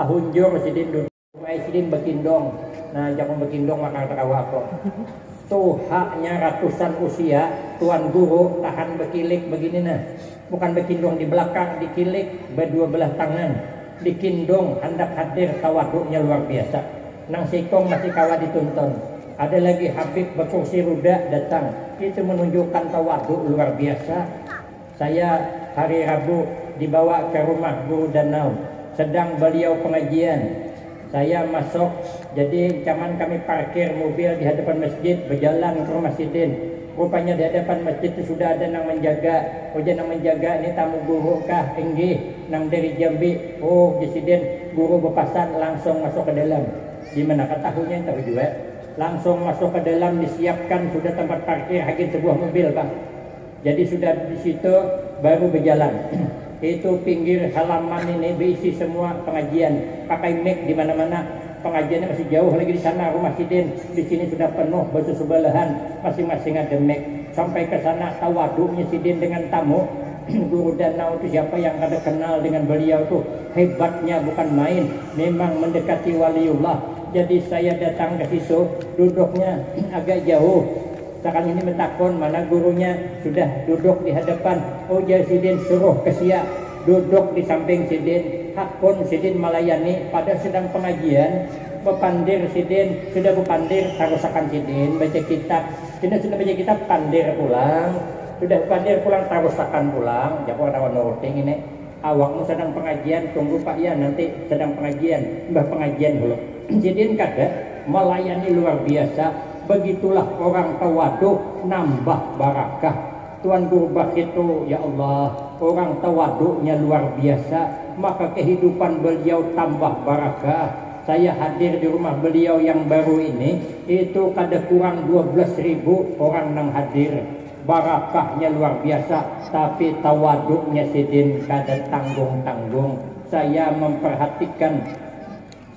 ahunjur Sidin duduk. Sidin bekindong, nah jangan bekindong maka terawa kok. Tuhaknya ratusan usia, tuan guru tahan bekilik begini nah, bukan bekindong di belakang, dikilik berdua belah tangan, dikindong hendak hadir, tawaduknya luar biasa. Nang sikong masih kawa dituntun. Ada lagi Habib berkursi roda datang, itu menunjukkan tawaduk luar biasa. Saya hari Rabu dibawa ke rumah Guru Danau, sedang beliau pengajian. Saya masuk, jadi zaman kami parkir mobil di hadapan masjid, berjalan ke rumah Sidin. Rupanya di hadapan masjid itu sudah ada yang menjaga. Ujian yang menjaga ini tamu guru kah? Enggih, nang dari Jambi. Oh, di Sidin guru berpasan langsung masuk ke dalam. Di mana ketahuinya tahu juga. Langsung masuk ke dalam, disiapkan sudah tempat parkir hanya sebuah mobil, Pak. Jadi sudah di situ baru berjalan. Itu pinggir halaman ini berisi semua pengajian, pakai mic di mana-mana. Pengajiannya masih jauh lagi di sana rumah Sidin. Di sini sudah penuh bersebelahan, masing-masing ada mic. Sampai ke sana tawaduknya Sidin dengan tamu. Guru Danau itu siapa yang kada kenal dengan beliau tuh, hebatnya bukan main, memang mendekati waliullah. Jadi saya datang ke situ, duduknya agak jauh. Sekarang ini mentakon mana gurunya sudah duduk di hadapan. Oh ya sidin suruh ke sia duduk di samping sidin. Hakun sidin melayani pada sedang pengajian. Bepandir sidin sudah bepandir tarusakan sidin baca kitab. Sidin sudah baca kitab pandir pulang. Sudah pandir pulang tarusakan pulang. Jangan rawan nuruting ini. Awakmu sedang pengajian, tunggu Pak ya nanti sedang pengajian, mbah pengajian dulu. Sidin kada melayani luar biasa. Begitulah orang tawaduk nambah barakah. Tuan Guru Bah itu ya Allah, orang tawaduknya luar biasa, maka kehidupan beliau tambah barakah. Saya hadir di rumah beliau yang baru ini, itu kada kurang 12.000 orang yang hadir. Barakahnya luar biasa, tapi tawaduknya sidin kada tanggung-tanggung. Saya memperhatikan,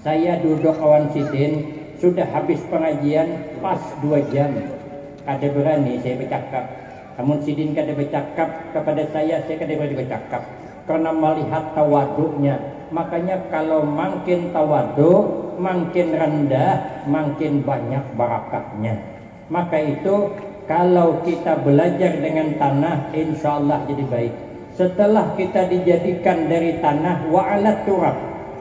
saya duduk kawan sidin, sudah habis pengajian pas 2 jam. Kada berani saya bercakap. Namun sidin kada bercakap kepada saya kada berani bercakap. Karena melihat tawaduknya. Makanya kalau makin tawaduk, makin rendah, makin banyak barakahnya. Maka itu kalau kita belajar dengan tanah, insya Allah jadi baik. Setelah kita dijadikan dari tanah, wa'alat turab,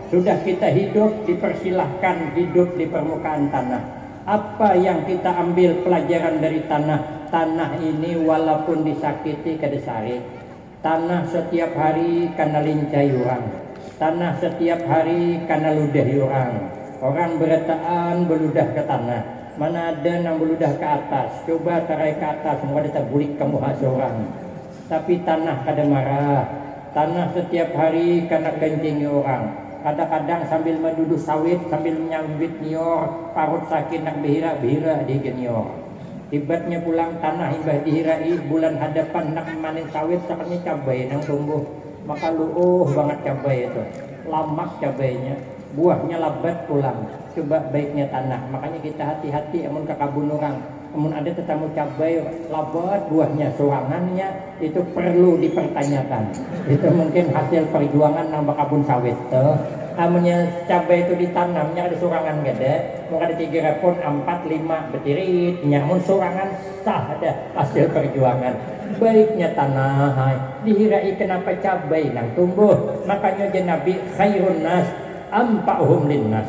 sudah kita hidup, dipersilahkan hidup di permukaan tanah. Apa yang kita ambil pelajaran dari tanah? Tanah ini walaupun disakiti kada sarik. Tanah setiap hari kana lincai orang. Tanah setiap hari kana ludah orang. Orang beretaan beludah ke tanah. Mana ada yang beludah ke atas. Coba tarai ke atas, semua ada bulik kamu seorang. Tapi tanah kada marah. Tanah setiap hari kana kencingi orang. Kadang-kadang sambil menduduk sawit, sambil menyambit nior, parut sakit nak bihira di genior. Tibatnya pulang tanah imbah dihirai, bulan hadapan nak manen sawit, sakarnya cabai nang tumbuh. Maka luuh banget cabai itu. Lamak cabainya, buahnya labat pulang. Coba baiknya tanah. Makanya kita hati-hati amun ke kabun orang. Amun ada tetamu cabai labat buahnya, sorangannya itu perlu dipertanyakan. Itu mungkin hasil perjuangan nambah kabun sawit tuh. Amunnya cabai itu ditanamnya ada sorangan gede, mau ada 3 repon 4 5 betirit, nyamun sorangan sah ada hasil perjuangan. Baiknya tanah, dihirai kenapa cabai nang tumbuh. Makanya je Nabi khairun nas ampa'hum linnas.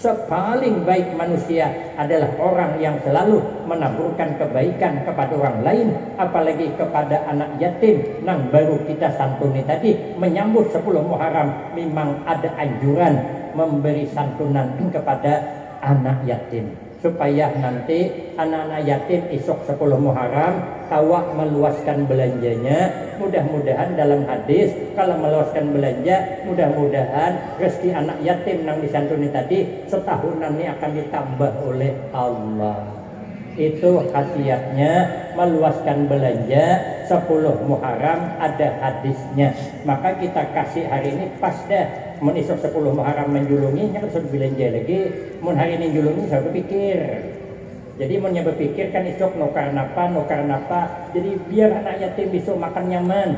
Sepaling baik manusia adalah orang yang selalu menaburkan kebaikan kepada orang lain, apalagi kepada anak yatim. Nang baru kita santuni tadi menyambut 10 Muharram, memang ada anjuran memberi santunan kepada anak yatim supaya nanti anak-anak yatim esok 10 Muharram tawa meluaskan belanjanya. Mudah-mudahan dalam hadis kalau meluaskan belanja, mudah-mudahan rezeki anak yatim yang disantuni tadi setahunan ini akan ditambah oleh Allah. Itu khasiatnya meluaskan belanja 10 Muharram, ada hadisnya. Maka kita kasih hari ini pas dah. Mun esok 10 Muharram menjulungi, nya kan belanja lagi. Mun hari ini julungi saya berpikir. Jadi mun nya berpikir kan esok nukar napa. Jadi biar anak yatim besok makan nyaman.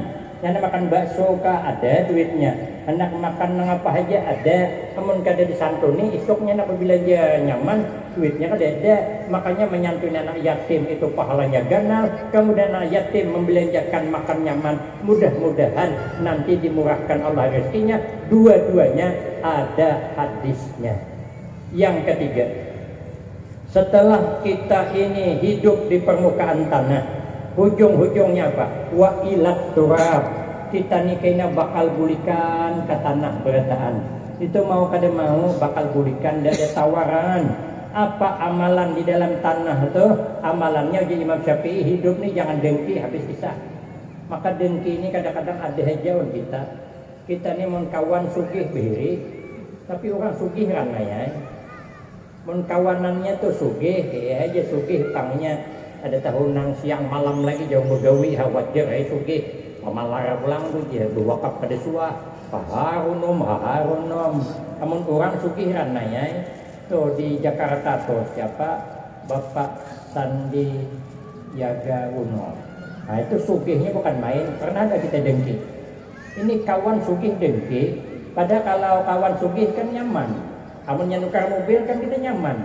Yang makan bakso kah ada duitnya. Anak makan apa aja ada. Amun kada disantuni esoknya nak belanja nyaman, duitnya kada ada. Makanya menyantuni anak yatim itu pahalanya ganal. Kemudian anak yatim membelanjakan makan nyaman. Mudah-mudahan nanti dimurahkan Allah rezekinya. Dua-duanya ada hadisnya. Yang ketiga, setelah kita ini hidup di permukaan tanah, hujung-hujungnya apa? Wa ilat turab. Kita nih kayaknya bakal bulikan ke tanah berataan. Itu mau kada mau bakal bulikan, tidak ada tawaran. Apa amalan di dalam tanah itu? Amalannya uji Imam Syafi'i, hidup nih jangan dengki habis kisah. Maka dengki ini kadang-kadang ada hajauan kita. Kita nih mau kawan sugih beri, tapi orang sugih ranaya. Mau kawanannya tuh sugih, ya aja sugih tangnya. Ada tahun nang siang malam lagi jauh begawi hawatir sugih. Pamalara pulang tuh dia berwakaf pada suah. Harunom. Namun orang sugih ranaya. Tuh di Jakarta tuh siapa? Bapak Sandi Yaga Uno. Nah itu sugihnya bukan main, karena ada kita dengki. Ini kawan sugih dengki. Padahal kalau kawan sugih kan nyaman. Amunnya nukar mobil kan kita nyaman.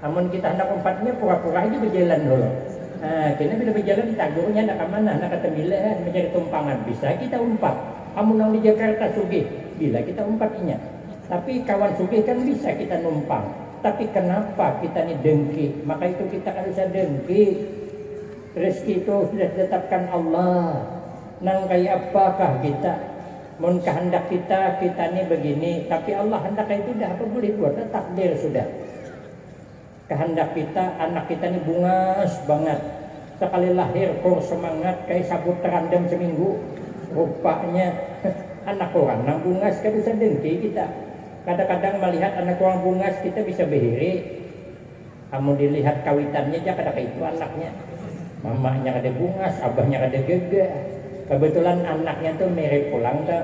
Amun kita hendak umpatnya pura-pura aja berjalan dulu. Kena bila berjalan ditagurnya nak ke mana, nak ke tembilan mencari tumpangan, bisa kita umpat. Kamu nang di Jakarta sugih, bila kita umpatinya. Tapi kawan sugih kan bisa kita numpang. Tapi kenapa kita ni dengki? Maka itu kita kan bisa dengki. Rezeki itu sudah ditetapkan Allah. Nang kayak apakah kita? Mun kehendak kita ni begini, tapi Allah hendak itu dah apa boleh buat, takdir sudah. Kehendak kita, anak kita ni bungas banget. Sekali lahir kor semangat kayak sabut terandam seminggu. Rupanya anak orang nang bungas kan bisa dengki kita. Kadang-kadang melihat anak orang bungas kita bisa behiri. Kamu dilihat kawitannya aja kadang itu anaknya. Mamanya ada bungas, abahnya ada gegah. Kebetulan anaknya tuh mirip pulang ke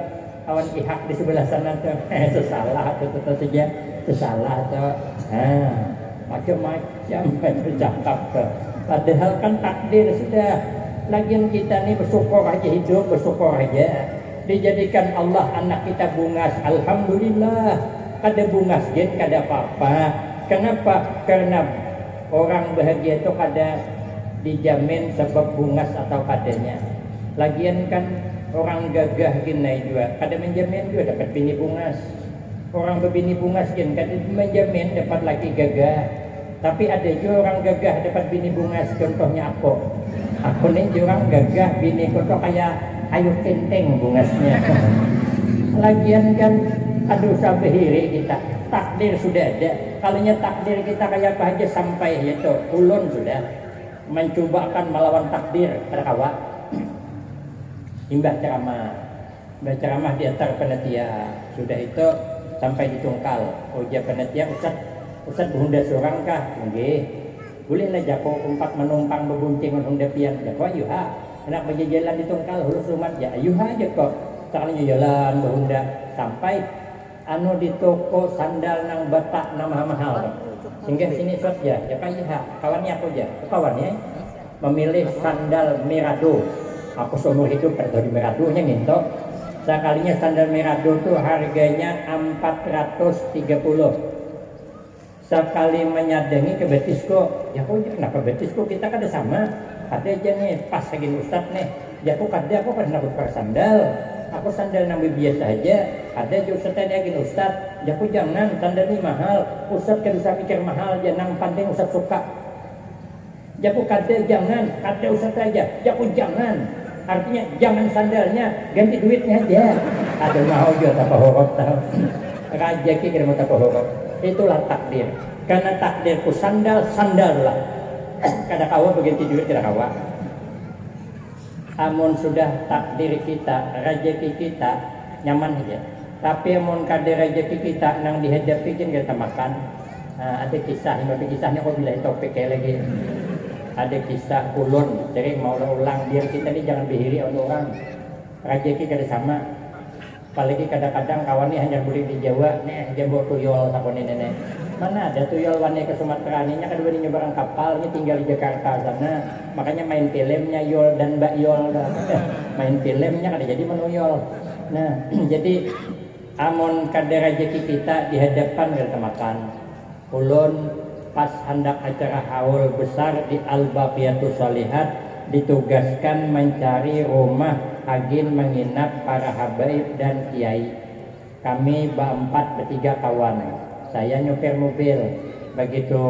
kawan pihak di sebelah sana tuh. Sesalah tuh saja, sesalah tuh. Macam-macam bercakap tuh. Padahal kan takdir sudah. Lagian kita nih bersyukur aja hidup, bersyukur aja. Dijadikan Allah anak kita bungas, alhamdulillah. Kada bungas gen kada apa-apa. Kenapa? Karena orang bahagia itu kada dijamin sebab bungas atau kadanya. Lagian kan orang gagah gini juga kada menjamin juga dapat bini bungas. Orang berbini bungas gen kada menjamin dapat laki gagah. Tapi ada juga orang gagah dapat bini bungas, contohnya aku nih orang gagah bini kok kayak ayu tenteng bungasnya. Lagian kan aduh sabehiri kita takdir sudah ada. Kalinya takdir kita kayak apa aja sampai itu ulun sudah mencobakan melawan takdir terkawa. Imbah ceramah di antar panitia sudah itu sampai di tungkal. Ujar panitia Ustaz Bunda seorang kah? Nggih. Bolehlah jako empat menumpang bebuncing Honda pian. Jako ayuha. Anak berjalan di tungkal hulus rumat ya ayuha aja kok. Sekalinya jalan Honda sampai anu di toko sandal nang batak nama mahal. Sehingga sini Ustaz ya. Ya ayuha. Kawannya aku aja. Kawannya memilih sandal Merado. Aku seumur hidup pada di Meradonya ngintok. Sekalinya sandal Merado tuh harganya 430. Sekali menyadangi ke betisku, ya kok kenapa betisku kita kada sama, kada aja nih pas lagi Ustad nih, ya kok kada aku kada nak pakai sandal, aku sandal nang biasa aja, ada juga Ustad lagi Ustad, ya kok jangan sandal ini mahal, Ustad kada usah mikir mahal, jangan pandai Ustad suka, ya kok kada jangan, kada Ustad aja, ya kok jangan, artinya jangan sandalnya, ganti duitnya aja, ada mau juga tak horok tahu, raja kira mau tak horok. Itulah takdir. Karena takdirku sandal lah. Kada kawa begitu duit kada kawa. Amun sudah takdir kita, rezeki kita nyaman aja. Tapi amun kada rezeki kita nang dihadapi kan kita makan. Ada kisah, tapi kisahnya kok bila topik kayak lagi. Ada kisah ulun, jadi mau ulang biar kita ni jangan bihiri orang. Rezeki kada sama. Apalagi kadang-kadang kawan ini hanya boleh di Jawa, nih jambok tuyul sakone nenek. Mana ada tuyul wani ke Sumatera ini kedua ini nyebarang kapal, ini tinggal di Jakarta sana. Makanya main filmnya Yol dan Mbak Yol. Main filmnya kada jadi menuyul. Nah, jadi amun kada rezeki kita dihadapkan kita makan. Ulun pas hendak acara haul besar di Al-Baqiyatus Shalihat ditugaskan mencari rumah agin menginap para habaib dan kiai. Kami bertiga kawan. Saya nyopir mobil. Begitu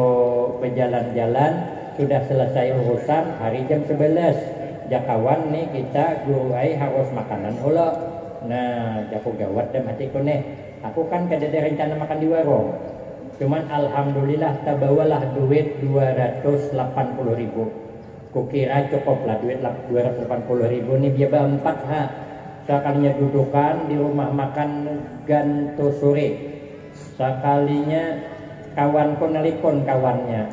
berjalan-jalan sudah selesai urusan hari jam 11. Ya kawan nih kita guruai harus makanan ulo. Nah, jaku gawat dan hatiku nih. Aku kan kada ada rencana makan di warung. Cuman alhamdulillah tabawalah duit 280.000. Kukira cukup lah duit 280.000 nih dia berempat sekalinya dudukan di rumah makan Ganto sore. Sekalinya kawanku nelpon kawannya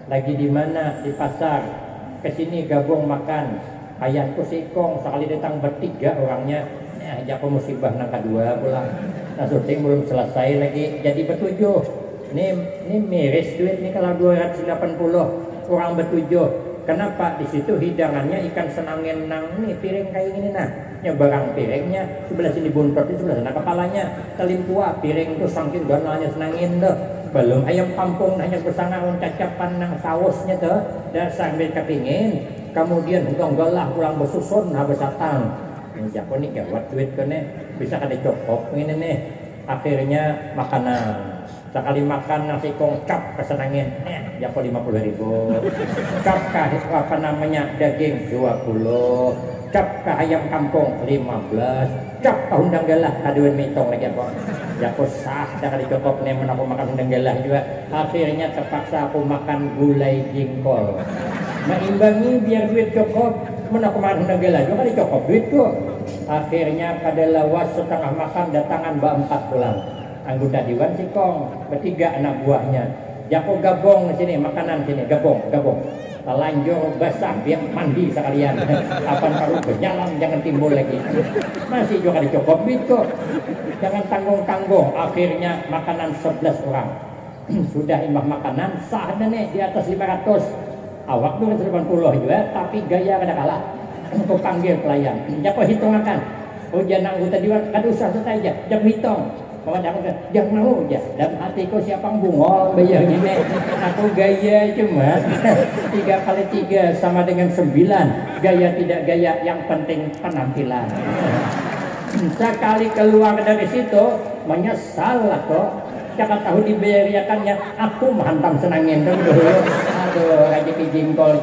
lagi di mana di pasar kesini gabung makan ayahku sikong sekali datang bertiga orangnya aja aku musibah nang kedua pulang nah syuting belum selesai lagi jadi bertujuh ini miris duit nih kalau 280 kurang bertujuh. Kenapa? Di situ hidangannya ikan senangin nang nih piring kayak gini nah. Nyebarang piringnya sebelah sini buntot, di sebelah sana kepalanya. Telim tua piring tuh saking ganalnya senangin tuh. belum ayam kampung hanya kesana cacapan nang sausnya tuh dan sambil kepingin kemudian hutang galah pulang bersusun habis datang Japo nih gawat duit kene bisa kada cukup ini nih akhirnya makanan sekali makan nasi kongkap kesenangin Japo 50.000 cap apa namanya daging 20 cap ke ayam kampung 15 cap ke undang galah kaduan mitong lagi apa Japo sah dah kali cukup nih aku makan undang galah juga akhirnya terpaksa aku makan gulai jengkol meimbangi biar duit cukup aku makan undang galah juga kali cukup duit tuh akhirnya pada lawas setengah makan datangan Mbak 4 pulang anggota Dewan Sikong bertiga anak buahnya Japo gabung sini makanan sini gabung telanjur basah biar mandi sekalian kapan perlu berjalan jangan timbul lagi masih juga dicukup itu jangan tanggung-tanggung akhirnya makanan 11 orang sudah imbah makanan sah nih di atas 500 awak tuh 80 juga tapi gaya kada kalah aku panggil pelayan Japo hitungakan oh jangan anggota Dewan kada usah saja jam hitung jangan mau aja dalam hatiku siapa bungol bayar ini aku gaya cuma 3 kali 3 sama dengan 9 gaya tidak gaya yang penting penampilan sekali keluar dari situ menyesal lah kok jangan tahu dibayarkannya aku mantap senangin dulu aduh rezeki jengkol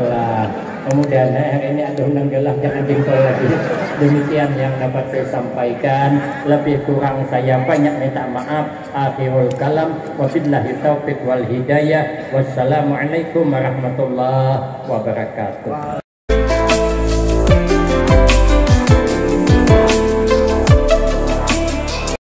lah kemudian hari ini ada undang galah jangan jengkol lagi demikian yang dapat saya sampaikan lebih kurang saya banyak minta maaf akhirul kalam wabillahi taufiq wal hidayah wassalamualaikum warahmatullahi wabarakatuh.